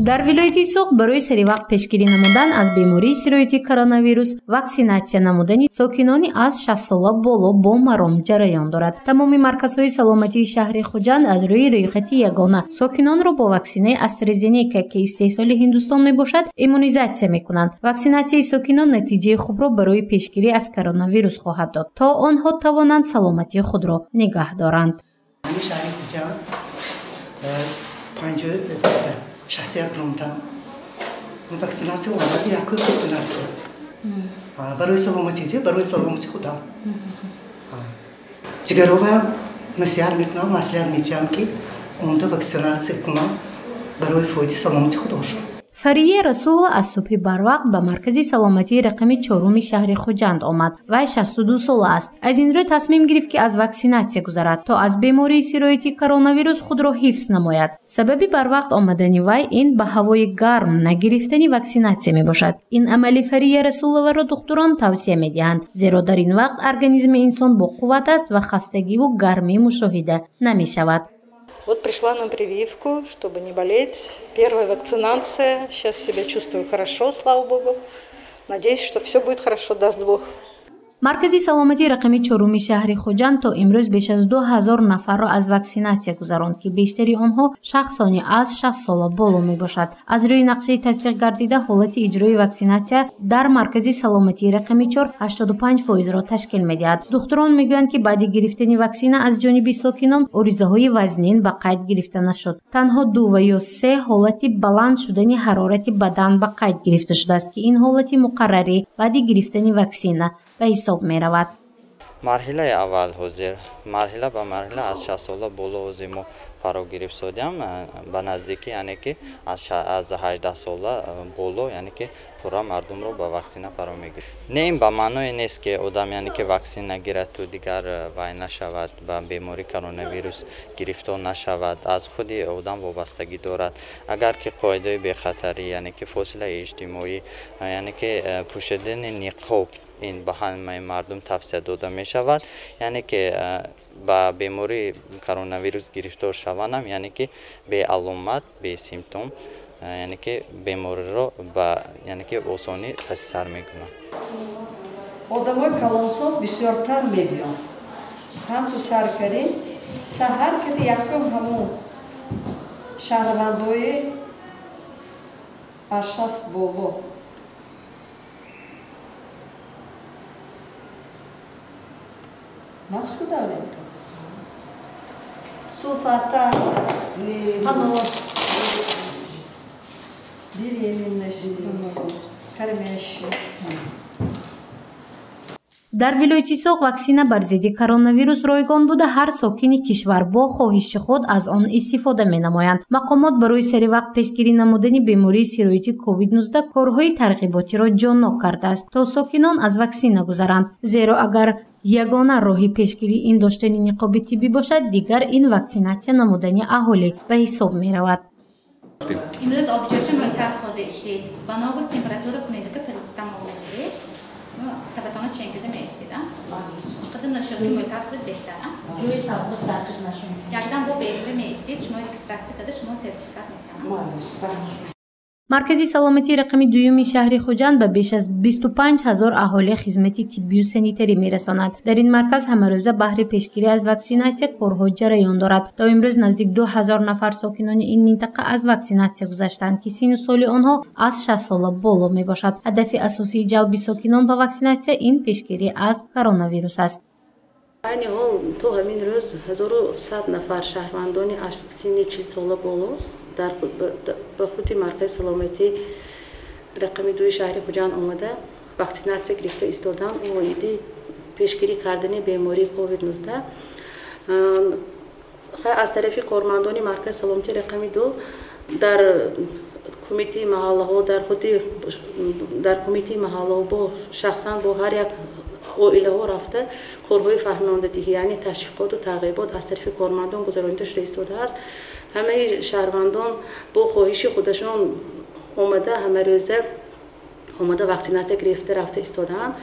дар вилояти Суғд барои саривақт пешгирӣ намудан аз бемории сироятии коронавирус ваксинатсия намудани сокинони аз 60 сола боло бо маром ҷараён дорад. Тамоми марказҳои саломатии шаҳри Хуҷанд аз рӯи роёхати ягона сокинонро бо ваксинаи Astrazeneca ки истеҳсоли Ҳиндустон мебошад иммунизатсия мекунанд. Ваксинатсияи сокинон натиҷаи хубро барои пешгирӣ аз коронавирус хоҳад дод, то онҳо тавонанд саломатии худронигаҳ доранд. شخصیت روندم وکسیناسی اومدی یا کوی وکسیناسی برای سلامتی برای سلامتی خودم جگرها مسیار میکنم مسئله میچم که اونجا وکسیناسی کنم برای فایده سلامتی خودم. Фарие Расул аз субҳи барвақт ба маркази саломатии рақами 4-уми шаҳри Хуҷанд омад. Вай 62 сола аст. Аз ин рӯ тасмим гирифт ки аз ваксинатсия гузарад, то аз бемории сироятии коронавирус худро ҳифз намояд. Сабаби барвақт омадани вай ин ба ҳавои гарм нагирифтани ваксинатсия мебошад. Ин амали Фарие Расуловаро духтурон тавсия медиҳанд, зеро дар ин вақт организми инсон бо қувват аст ва хастагиву гармӣ мушоҳида намешавад. Вот пришла на прививку, чтобы не болеть. Первая вакцинация. Сейчас себя чувствую хорошо, слава Богу. Надеюсь, что все будет хорошо, даст Бог. маркази саломатии рақами 4-уми шаҳри Хуҷанд то имрӯз беш аз 2000 нафарро аз ваксинатсия гузаронд, ки бештари онҳо шахсони аз 60 сола боло мебошад. Аз рӯи нақшаи тасдиқ гардида ҳолати иҷрои ваксинатсия дар маркази саломатии рақами 4 85%-ро ташкил медиҳад. духтурон мегӯянд ки баъди гирифтани ваксина аз ҷониби сокинон оризаҳои вазнин ба қайд гирифта нашуд. Танҳо 2 ва ё 3 ҳолати баланд шудани ҳарорати бадан ба қайд гирифта шудааст, ки ин ҳолати муқаррарӣ баъди гирифтани ваксина ба ҳисоб меравад. марҳилаи аввал ҳозир марҳила ба марҳила аз 60 сола боло ҳозир мо фаро гирифт содем ба наздики яъне ки аз 18 сола боло яъне ки пурра мардумро ба ваксина фаро мегирад. Не ин ба маъное нест ки одам яъне ки ваксина гирад то дигар вай нашавад ба бемории коронавирус гирифтор нашавад. аз худи одам вобастагӣ дорад. агар ки қоидаи бехатарӣ яъне ки фосилаи иҷтимоӣ яъне ки пӯшидани ниқоб ин ба ҳамаи мардум тавсия дода мешавад, яъне ки ба бемории коронавирус гирифтор шаванам, яъне ки беаломат бесимптом, яъне ки бемориро ба яъне ки осонӣ тасисар мекунад. одамои калонсон бисёртар мебиёнд. ҳам ту саркарӣ саҳар кади якум ҳамун шаҳрвандои аз 60 боло нақс кудавлед суфата панос беременность кормящий. дар вилояти Суғд ваксина бар зидди коронавирус ройгон буда ҳар сокини кишвар бо хоҳиши худ аз он истифода менамоянд. мақомот барои саривақт пешгирӣ намудани бемории сироятии COVID-19 корҳои тарғиботиро ҷоннок кардааст, то сокинон аз ваксина гузаранд, зеро агар ягона роҳи пешгирӣ ин доштани ниқоби тиббӣ бошад, дигар ин ваксинатсия намудани аҳолӣ ба ҳисоб меравад. имрӯз обиҷоша муҳтат хода истед ба ногуз температура кунедага парацетамол бигиред табатона ченгида меистед қадар нӯшокӣ муҳтат буд беҳтара ҷои тазоф тарқиб нашуд якдам бо беҳтара меистед шумо регистратсия када шумо сертификат метавонед. маркази саломатии рақами 2-уми шаҳри Хуҷанд ба беш аз 25000 аҳолӣ хизмати тиббию санитарӣ мерасонад. дар ин марказ ҳамарӯза баҳри пешгирӣ аз ваксинатсия корҳо ҷараён дорад. то имрӯз наздик 2000 нафар сокинони ин минтақа аз ваксинатсия гузаштанд, ки сину соли онҳо аз 60 сола боло мебошад. ҳадафи асосии ҷалби сокинон ба ваксинатсия ин пешгирӣ аз коронавирус аст. айни ҳол то ҳамин рӯз 1100 нафар шаҳрвандони аз синни 40 сола боло ба худи маркази саломатии рақами 2 шаҳри Хуҷанд омада ваксинатсия гирифта истодан оиди пешгирӣ кардани бемории COVID-19 аз тарафи кормандони маркази саломатии рақами 2 дар кумитаи маҳаллаҳо дар кумитаи маҳаллаҳо бо шахсан бо ҳар як оилаҳо рафта корҳои фаҳмондадиҳӣ яъне ташвиқоту тарғибот аз тарафи кормандон гузаронида шуда истодааст. ҳамаи шаҳрвандон бо хоҳиши худашон омада ҳамарӯза омада ваксинатсия гирифта рафта истодаанд.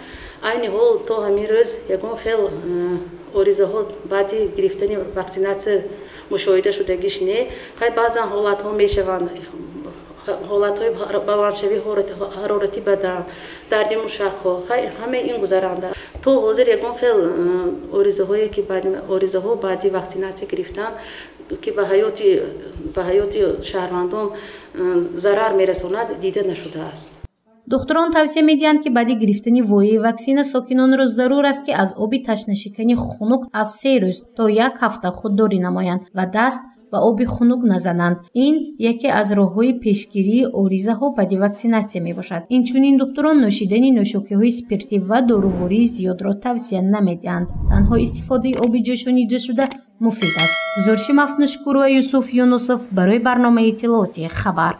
айни ҳол то ҳамин рӯз ягон хел оризаҳо баъди гирифтани ваксинатсия мушоҳида шудагиш не. хай баъзан ҳолатҳо мешаванд, ҳолатҳои баландшавии ҳарорати бадан, дарди мушакҳо, хай ҳамаи ин гузаранда. то ҳозир ягон хел оризаҳое ки оризаҳо баъди ваксинатсия гирифтан ки ба ҳаёти шаҳрвандон зарар мерасонад дида нашудааст. духтурон тавсия медиҳанд ки баъди гирифтани вояи ваксина сокинонро зарур аст ки аз оби ташнашикани хунук аз 3 рӯз то 1 ҳафта худдорӣ намоянд ва даст ба оби хунук назананд. ин яке аз роҳҳои пешгирии оризаҳо баъди ваксинатсия мебошад. инчунин духтурон нӯшидани нӯшокиҳои спиртӣ ва дорувории зиёдро тавсия намедиҳанд. танҳо истифодаи оби ҷӯшониҷашуда муфид аст. гузориши Мафнушкурова, Юсуф Юнусов барои барномаи иттилооти хабар.